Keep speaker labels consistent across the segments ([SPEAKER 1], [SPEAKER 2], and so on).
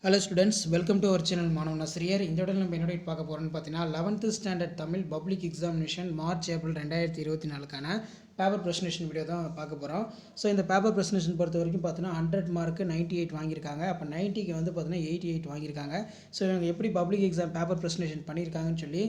[SPEAKER 1] Hello students, welcome to our channel மாணவன் ஆசிரியர். இந்த இடத்துல நம்ம என்ன பார்க்க போகிறோம்னு பார்த்தீங்கன்னா 11th standard Tamil public examination March April 2024க்கான பேப்பர் ப்ரெசன்டேஷன் வீடியோ தான் பார்க்க போகிறோம். ஸோ இந்த பேப்பர் ப்ரெசன்டேஷன் பொறுத்த வரைக்கும் பார்த்தீங்கன்னா 100 மார்க்கு 98 வாங்கியிருக்காங்க. அப்போ 90க்கு வந்து பார்த்தீங்கன்னா 88 வாங்கியிருக்காங்க. ஸோ இவங்க எப்படி பப்ளிக் எக்ஸாம் பேப்பர் ப்ரெசன்டேஷன் பண்ணியிருக்காங்கன்னு சொல்லி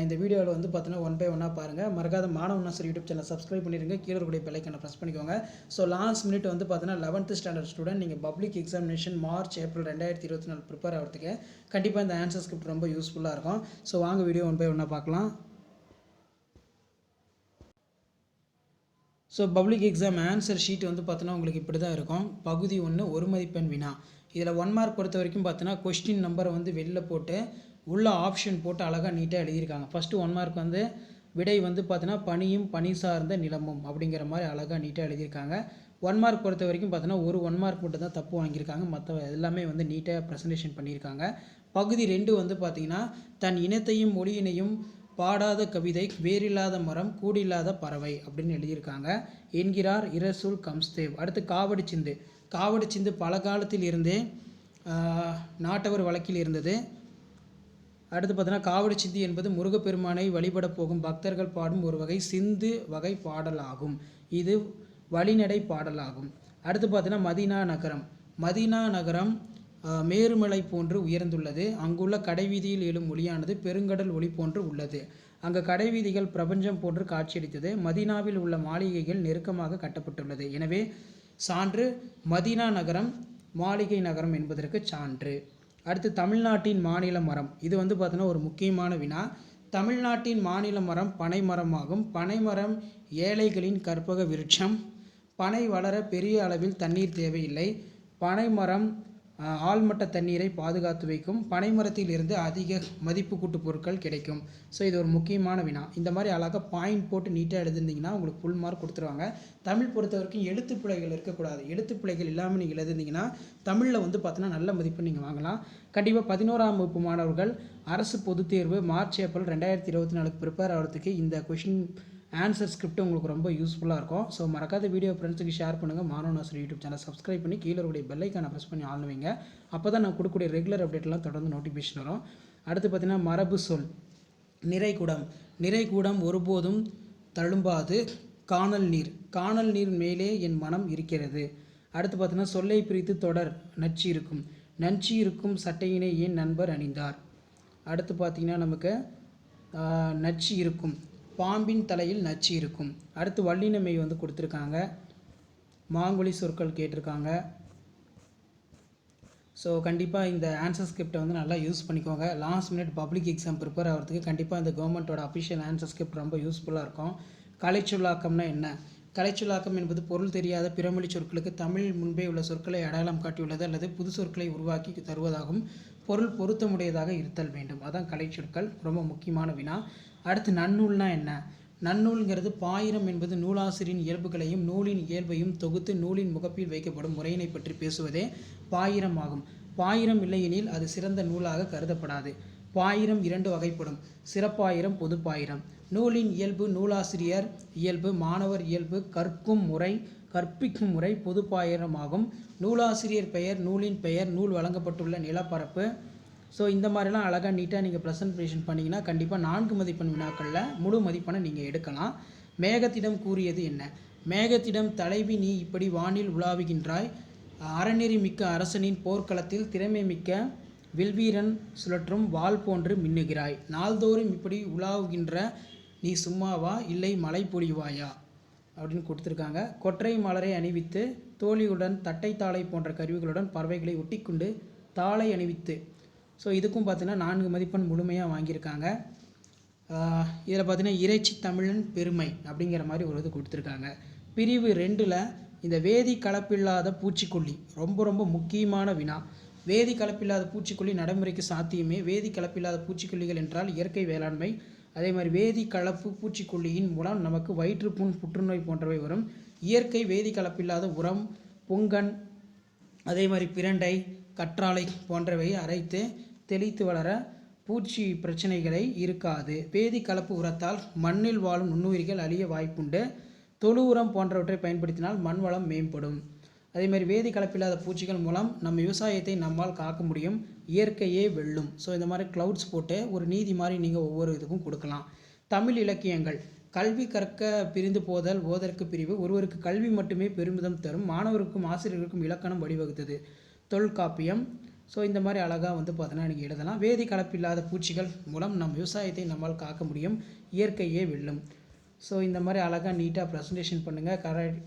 [SPEAKER 1] இந்த வீடியோவில் வந்து பார்த்தீங்கன்னா ஒன் பை ஒன்னாக பாருங்கள். மறக்காத மாணவன் ஆசிரியர் யூடியூப் சேனல் சப்ஸ்கிரைப் பண்ணிடுங்க. கீழே இருக்கக்கூடிய பெல் ஐக்கானை ப்ரெஸ் பண்ணிக்கோங்க. ஸோ லாஸ்ட் மினிட் வந்து பார்த்தீங்கன்னா 11th ஸ்டாண்டர்ட் ஸ்டூடெண்ட் நீங்கள் public examination March April 2024 prepare ஆகிறதுக்கு கண்டிப்பாக இந்த ஆன்சர் ஸ்கிரிப்ட் ரொம்ப யூஸ்ஃபுல்லாக இருக்கும். ஸோ வாங்க வீடியோ ஒன் பை ஒன்னாக பார்க்கலாம். So public exam answer sheet வந்து பார்த்தோன்னா உங்களுக்கு இப்படி தான் இருக்கும். பகுதி 1 ஒரு மதிப்பெண் வினா. இதில் 1 மார்க் பொறுத்த வரைக்கும் பார்த்தோன்னா கொஸ்டின் நம்பரை வந்து வெளில போட்டு உள்ள ஆப்ஷன் போட்டு அழகாக நீட்டாக எழுதியிருக்காங்க. ஃபஸ்ட்டு 1 மார்க் வந்து விடை வந்து பார்த்தோன்னா பனியும் பனி சார்ந்த நிலமும் அப்படிங்கிற மாதிரி அழகாக நீட்டாக எழுதியிருக்காங்க. 1 மார்க் பொறுத்த வரைக்கும் பார்த்தோன்னா ஒரு 1 மார்க் மட்டும் தான் தப்பு வாங்கியிருக்காங்க. மற்ற எல்லாமே வந்து நீட்டாக ப்ரெசன்டேஷன் பண்ணியிருக்காங்க. பகுதி 2 வந்து பார்த்திங்கன்னா தன் இனத்தையும் மொழியினையும் பாடாத கவிதை வேறில்லாத மரம் கூடில்லாத பறவை அப்படின்னு எழுதியிருக்காங்க என்கிறார் இரசூல் கம்ஸ்தேவ். அடுத்து காவடி சிந்து. காவடி சிந்து பல காலத்தில் இருந்தே நாட்டவர் வழக்கில் இருந்தது. அடுத்து பார்த்தீங்கன்னா காவடி சிந்து என்பது முருகப்பெருமானை வழிபட போகும் பக்தர்கள் பாடும் ஒரு வகை சிந்து வகை பாடலாகும். இது வழிநடை பாடலாகும். அடுத்து பார்த்தீங்கன்னா மதீனா நகரம். மதீனா நகரம் மேருமலை போன்று உயர்ந்துள்ளது. அங்குள்ள கடைவீதியில் எழும் ஒளியானது பெருங்கடல் ஒளி போன்று உள்ளது. அங்கு கடைவீதிகள் பிரபஞ்சம் போன்று காட்சியளித்தது. மதீனாவில் உள்ள மாளிகைகள் நெருக்கமாக கட்டப்பட்டுள்ளது. எனவே சான்று மதீனா நகரம் மாளிகை நகரம் என்பதற்கு சான்று. அடுத்து தமிழ்நாட்டின் மாநில மரம். இது வந்து பார்த்தோன்னா ஒரு முக்கியமான வினா. தமிழ்நாட்டின் மாநில மரம் பனை மரமாகும். பனை மரம் ஏழைகளின் கற்பக விருட்சம். பனை வளர பெரிய அளவில் தண்ணீர் தேவையில்லை. பனை மரம் ஆழ்மட்ட தண்ணீரை பாதுகாத்து வைக்கும். பனைமரத்தில் இருந்து அதிக மதிப்பு கூட்டு பொருட்கள் கிடைக்கும். ஸோ இது ஒரு முக்கியமான வினா. இந்த மாதிரி அழகாக பாயிண்ட் போட்டு நீட்டாக எழுதிருந்தீங்கன்னா உங்களுக்கு ஃபுல் மார்க் கொடுத்துருவாங்க. தமிழ் பொறுத்த வரைக்கும் எழுத்துப்பிழைகள் இருக்கக்கூடாது. எழுத்துப்பிழைகள் இல்லாமல் நீங்கள் எழுதிருந்தீங்கன்னா தமிழில் வந்து பார்த்தீங்கன்னா நல்ல மதிப்பு நீங்கள் வாங்கலாம். கண்டிப்பாக 11ஆம் வகுப்பு மாணவர்கள் அரசு பொதுத் தேர்வு மார்ச் ஏப்ரல் 2024 ப்ரிப்பேர் ஆகிறதுக்கு இந்த கொஷின் ஆன்சர் ஸ்கிரிப்ட் உங்களுக்கு ரொம்ப யூஸ்ஃபுல்லாக இருக்கும். ஸோ மறக்காத வீடியோ ஃப்ரெண்ட்ஸுக்கு ஷேர் பண்ணுங்கள். மாணவன் ஆசிரியர் யூடியூப் சேனல் சப்ஸ்கிரைப் பண்ணி கீழே இருக்கக்கூடிய பெல் ஐக்கானை ப்ரெஸ் பண்ணி ஆன் வைங்க. அப்போ தான் நான் கொடுக்கக்கூடிய ரெகுலர் அப்டேட்லாம் தொடர்ந்து நோட்டிஃபிகேஷன் வரும். அடுத்து பார்த்தீங்கன்னா மரபு சொல். நிறைகுடம். நிறைகுடம் ஒருபோதும் தழும்பாது காணல் நீர். காணல் நீர் மேலே என் மனம் இருக்கிறது. அடுத்து பார்த்தீங்கன்னா சொல்லை பிரித்து தொடர். நச்சு இருக்கும். நச்சு இருக்கும் சட்டையினை ஏன் நண்பர் அணிந்தார். அடுத்து பார்த்திங்கன்னா நமக்கு நச்சு இருக்கும். பாம்பின் தலையில் நச்சு இருக்கும். அடுத்து வல்லினமை வந்து கொடுத்துருக்காங்க. மாங்குழி சொற்கள் கேட்டிருக்காங்க. ஸோ கண்டிப்பாக இந்த ஆன்சர் ஸ்கிரிப்டை வந்து நல்லா யூஸ் பண்ணிக்கோங்க. Last minute public exam prepare ஆகிறதுக்கு கண்டிப்பாக இந்த கவர்மெண்ட்டோட அஃபிஷியல் ஆன்சர் ஸ்கிரிப்ட் ரொம்ப யூஸ்ஃபுல்லாக இருக்கும். கலைச்சொல்லாக்கம்னா என்ன? கலைச்சொல்லாக்கம் என்பது பொருள் தெரியாத பிறமொழி சொற்களுக்கு தமிழ் முன்பே உள்ள சொற்களை அடையாளம் காட்டியுள்ளது அல்லது புது சொற்களை உருவாக்கி தருவதாகவும் பொருள் பொருத்தமுடையதாக இருத்தல் வேண்டும். அதான் கலைச்சொற்கள். ரொம்ப முக்கியமான வினா. அடுத்து நன்னூல்னா என்ன? நன்னூல்ங்கிறது பாயிரம் என்பது நூலாசிரியின் இயல்புகளையும் நூலின் இயல்பையும் தொகுத்து நூலின் முகப்பில் வைக்கப்படும் முறையினை பற்றி பேசுவதே பாயிரம் ஆகும். பாயிரம் இல்லையெனில் அது சிறந்த நூலாக கருதப்படாது. பாயிரம் 2 வகைப்படும். சிறப்பாயிரம், பொதுப்பாயிரம். நூலின் இயல்பு நூலாசிரியர் இயல்பு, மாணவர் இயல்பு, கற்கும் முறை, கற்பிக்கும் முறை பொதுப்பாயிரமாகும். நூலாசிரியர் பெயர், நூலின் பெயர், நூல் வழங்கப்பட்டுள்ள நிலப்பரப்பு. ஸோ இந்த மாதிரிலாம் அழகாக நீட்டாக நீங்கள் ப்ரெசன்டேஷன் பண்ணிங்கன்னா கண்டிப்பாக 4 மதிப்பெண் வினாக்களில் முழு மதிப்பெண்ணை நீங்கள் எடுக்கலாம். மேகத்திடம் கூறியது என்ன? மேகத்திடம் தலைவி நீ இப்படி வானில் உலாவுகின்றாய். அறநெறி மிக்க அரசனின் போர்க்களத்தில் திறமை மிக்க வில்வீரன் சுழற்றும் வாள் போன்று மின்னுகிறாய். நாள்தோறும் இப்படி உலாவுகின்ற நீ சும்மாவா இல்லை மழை பொழிவாயா அப்படின்னு கொடுத்துருக்காங்க. கொற்றை மலரை அணிவித்து தோழியுடன் தட்டை தாளை போன்ற கருவிகளுடன் பறவைகளை ஒட்டிக்கொண்டு தாளை அணிவித்து. ஸோ இதுக்கும் பார்த்தீங்கன்னா 4 மதிப்பெண் முழுமையாக வாங்கியிருக்காங்க. இதில் பார்த்தீங்கன்னா இறைச்சி தமிழன் பெருமை அப்படிங்கிற மாதிரி ஒரு இது கொடுத்துருக்காங்க. பிரிவு 2ல் இந்த வேதி கலப்பில்லாத பூச்சிக்கொல்லி ரொம்ப ரொம்ப முக்கியமான வினா. வேதி கலப்பில்லாத பூச்சிக்கொல்லி நடைமுறைக்கு சாத்தியமே. வேதி கலப்பில்லாத பூச்சிக்கொல்லிகள் என்றால் இயற்கை வேளாண்மை. அதே மாதிரி வேதி கலப்பு பூச்சிக்கொல்லியின் மூலம் நமக்கு வயிற்றுப்புண், புற்றுநோய் போன்றவை வரும். இயற்கை வேதி கலப்பில்லாத உரம், புங்கன், அதே மாதிரி பிரண்டை, கற்றாழை போன்றவை அரைத்து தெளித்து வளர பூச்சி பிரச்சனைகளை இருக்காது. வேதி கலப்பு உரத்தால் மண்ணில் வாழும் நுண்ணுயிர்கள் அழிய வாய்ப்புண்டு. தொழு உரம் போன்றவற்றை பயன்படுத்தினால் மண் வளம் மேம்படும். அதேமாதிரி வேதி கலப்பில்லாத பூச்சிகள் மூலம் நம்ம விவசாயத்தை நம்மால் காக்க முடியும். இயற்கையே வெல்லும். ஸோ இந்த மாதிரி க்ளவுட்ஸ் போட்டு ஒரு நீதி மாதிரி நீங்கள் ஒவ்வொரு இதுக்கும் கொடுக்கலாம். தமிழ் இலக்கியங்கள். கல்வி கற்க பிரிந்து போதல் ஓதற்கு பிரிவு ஒருவருக்கு கல்வி மட்டுமே பெருமிதம் தரும் மாணவருக்கும் ஆசிரியர்களுக்கும் இலக்கணம் வழிவகுத்தது. தொல்காப்பியம். ஸோ இந்த மாதிரி அழகாக வந்து பார்த்தீங்கன்னா நீங்கள் எழுதலாம். வேதி கலப்பில்லாத பூச்சிகள் மூலம் நம் விவசாயத்தை நம்மால் காக்க முடியும். இயற்கையே வெல்லும். ஸோ இந்த மாதிரி அழகாக நீட்டாக ப்ரெசன்டேஷன் பண்ணுங்கள்.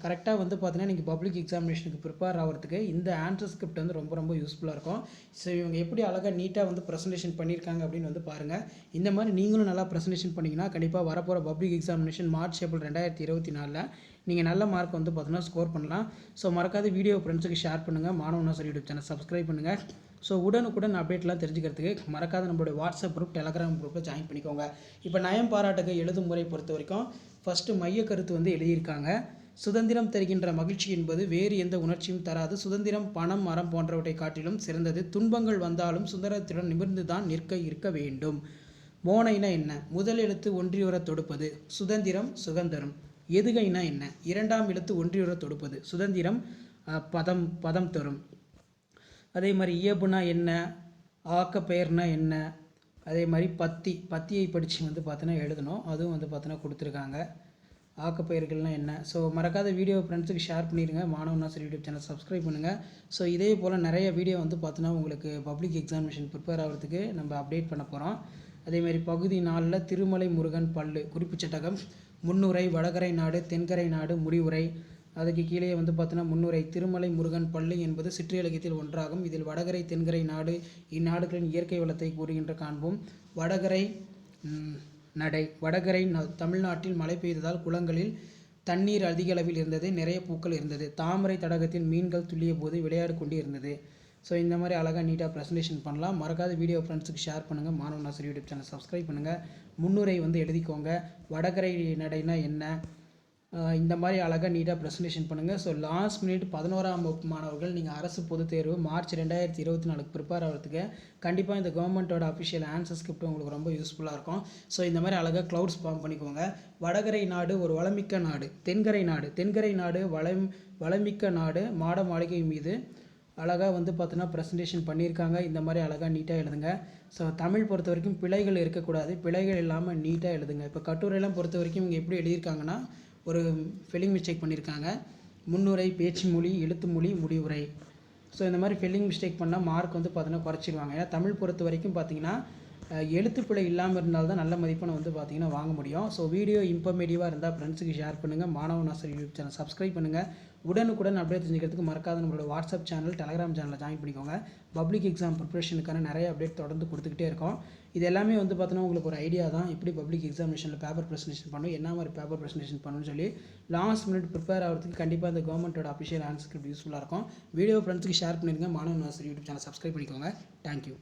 [SPEAKER 1] கரெக்டாக வந்து பார்த்தீங்கன்னா நீங்கள் பப்ளிக் எக்ஸாமினேஷனுக்கு ப்ரிப்பேர் ஆகிறதுக்கு இந்த ஆன்சர் ஸ்கிரிப்ட் வந்து ரொம்ப யூஸ்ஃபுல்லாக இருக்கும். ஸோ இவங்க எப்படி அழகாக நீட்டாக வந்து ப்ரெசன்டேஷன் பண்ணியிருக்காங்க அப்படின்னு வந்து பாருங்கள். இந்த மாதிரி நீங்களும் நல்லா ப்ரெசன்டேஷன் பண்ணிங்கன்னா கண்டிப்பாக வரப்போகிற பப்ளிக் எக்ஸாமினேஷன் மார்ச் ஏப்ரல் 2024 நீங்கள் நல்ல மார்க் வந்து பார்த்தீங்கன்னா ஸ்கோர் பண்ணலாம். ஸோ மறக்காத வீடியோ ஃப்ரெண்ட்ஸுக்கு ஷேர் பண்ணுங்கள். மாணவனா சார் யூடியூப் சேனல் சப்ஸ்கிரைப் பண்ணுங்கள். ஸோ உடனுக்குடன் அப்டேட்லாம் தெரிஞ்சுக்கிறதுக்கு மறக்காத நம்மளுடைய வாட்ஸ்அப் குரூப் டெலகிராம் குரூப்பில் ஜாயின் பண்ணிக்கோங்க. இப்போ நயம் பாராட்டுக்கு எழுதும் முறை பொறுத்த வரைக்கும் ஃபஸ்ட்டு மைய கருத்து வந்து எழுதியிருக்காங்க. சுதந்திரம் தருகின்ற மகிழ்ச்சி என்பது வேறு எந்த உணர்ச்சியும் தராது. சுதந்திரம் பணம் மரம் போன்றவற்றை காட்டிலும் சிறந்தது. துன்பங்கள் வந்தாலும் சுதந்திரத்துடன் நிமிர்ந்து தான் இருக்க வேண்டும். மோனைனா என்ன? முதல் எழுத்து ஒன்றியுற தொடுப்பது. சுதந்திரம் சுகந்தரம். எதுகைனா என்ன? இரண்டாம் எழுத்து ஒன்றியுற தொடுப்பது. சுதந்திரம் பதம் தரும். அதே மாதிரி இயல்புனா என்ன? ஆக்கப்பெயர்னா என்ன? அதே மாதிரி பத்தியை படித்து வந்து பார்த்தோன்னா எழுதணும். அதுவும் வந்து பார்த்தோன்னா கொடுத்துருக்காங்க. ஆக்கப்பெயர்கள்னால் என்ன? ஸோ மறக்காத வீடியோ ஃப்ரெண்ட்ஸுக்கு ஷேர் பண்ணிடுங்க. மாணவன் நாசர் யூடியூப் சேனல் சப்ஸ்கிரைப் பண்ணுங்கள். ஸோ இதே போல் நிறைய வீடியோ வந்து பார்த்தோன்னா உங்களுக்கு பப்ளிக் எக்ஸாமினேஷன் ப்ரிப்பேர் ஆகிறதுக்கு நம்ம அப்டேட் பண்ண போகிறோம். அதேமாதிரி பகுதி 4 திருமலை முருகன் பல்லு குறிப்புச்சட்டகம், முன்னுரை, வடகரை நாடு, தென்கரை நாடு, முடிவுரை. அதுக்கு கீழே வந்து பார்த்தோன்னா முன்னுரை. திருமலை முருகன் பள்ளி என்பது சிற்றிலக்கியத்தில் ஒன்றாகும். இதில் வடகரை தென்கரை நாடு இந்நாடுகளின் இயற்கை வளத்தை கூறுகின்ற காண்போம். வடகரை நடை. வடகரை தமிழ்நாட்டில் மழை பெய்ததால் குளங்களில் தண்ணீர் அதிக அளவில் இருந்தது. நிறைய பூக்கள் இருந்தது. தாமரை தடாகத்தில் மீன்கள் துள்ளிய போது விளையாடு கொண்டு இருந்தது. ஸோ இந்த மாதிரி அழகாக நீட்டாக ப்ரெசன்டேஷன் பண்ணலாம். மறக்காத வீடியோ ஃப்ரெண்ட்ஸுக்கு ஷேர் பண்ணுங்கள். மாணவன் நாசர் யூடியூப் சேனல் சப்ஸ்கிரைப் பண்ணுங்கள். முன்னுரை வந்து எழுதிக்கோங்க. வடகரை நடைனா என்ன? இந்த மாதிரி அழகாக நீட்டாக ப்ரெசன்டேஷன் பண்ணுங்கள். ஸோ லாஸ்ட் மினிட் 11ஆம் வகுப்பு மாணவர்கள் நீங்கள் அரசு பொதுத் தேர்வு மார்ச் 2024 ப்ரிப்பேர் ஆகிறதுக்கு கண்டிப்பாக இந்த கவர்மெண்ட்டோட அஃபிஷியல் ஆன்சர் ஸ்கிரிப்ட் உங்களுக்கு ரொம்ப யூஸ்ஃபுல்லாக இருக்கும். ஸோ இந்த மாதிரி அழகாக க்ளவுட்ஸ் ஃபார்ம் பண்ணிக்கோங்க. வடகரை நாடு ஒரு வளமிக்க நாடு. தென்கரை நாடு வளமிக்க நாடு. மாட மாளிகை மீது அழகாக வந்து பார்த்தோன்னா ப்ரெசன்டேஷன் பண்ணியிருக்காங்க. இந்த மாதிரி அழகாக நீட்டாக எழுதுங்க. ஸோ தமிழ் பொறுத்த வரைக்கும் பிழைகள் இருக்கக்கூடாது. பிழைகள் இல்லாமல் நீட்டாக எழுதுங்க. இப்போ கட்டுரையெல்லாம் பொறுத்த வரைக்கும் இங்கே எப்படி எழுதியிருக்காங்கன்னா ஒரு ஸ்பெல்லிங் மிஸ்டேக் பண்ணியிருக்காங்க. முன்னுரை, பேச்சு மொழி, எழுத்து மொழி, முடிவுரை. ஸோ இந்த மாதிரி ஸ்பெல்லிங் மிஸ்டேக் பண்ணால் மார்க் வந்து பார்த்தீங்கன்னா குறைச்சிடுவாங்க. ஏன்னா தமிழ் பொறுத்த வரைக்கும் பார்த்தீங்கன்னா எழுத்துப்பிழை இல்லாமல் இருந்தால்தான் நல்ல மதிப்பெண்ணை வந்து பார்த்தீங்கன்னா வாங்க முடியும். ஸோ வீடியோ இன்ஃபர்மேட்டிவாக இருந்தால் ஃப்ரெண்ட்ஸுக்கு ஷேர் பண்ணுங்கள். மாணவன் நாசர் யூடியூப் சேனல் சப்ஸ்கிரைப் பண்ணுங்கள். உடனுக்குடன் அப்டேட் தெரிஞ்சுக்கிறதுக்கு மறக்காத நம்மளோட வாட்ஸ்அப் சேனல் டெலகிராம் சேனலில் ஜாயின் பண்ணிக்கோங்க. பப்ளிக் எக்ஸாம் ப்ரிப்பரேஷனுக்கான நிறைய அப்டேட் தொடர்ந்து கொடுத்துக்கிட்டே இருக்கோம். இது எல்லாமே வந்து பார்த்தோன்னா உங்களுக்கு ஒரு ஐடியா தான். எப்படி பப்ளிக் எக்ஸாமினேஷனில் பேப்பர் ப்ரெசன்டேஷன் பண்ணணும், என்ன மாதிரி பேப்பர் ப்ரெசன்டேஷன் பண்ணணும்னு சொல்லி லாஸ்ட் மினிட் ப்ரிப்பேர் ஆகிறதுக்கு கண்டிப்பாக இந்த கவர்மெண்ட்டோட அஃபிஷியல் ஆன்சர் ஸ்கிரிப்ட் யூஸ்ஃபுல்லாக இருக்கும். வீடியோ ஃப்ரெண்ட்ஸுக்கு ஷேர் பண்ணிடுங்க. மாணவன் நாசர் யூடியூப் சேனல் சப்ஸ்கிரைப் பண்ணிக்கோங்க. தேங்க்யூ.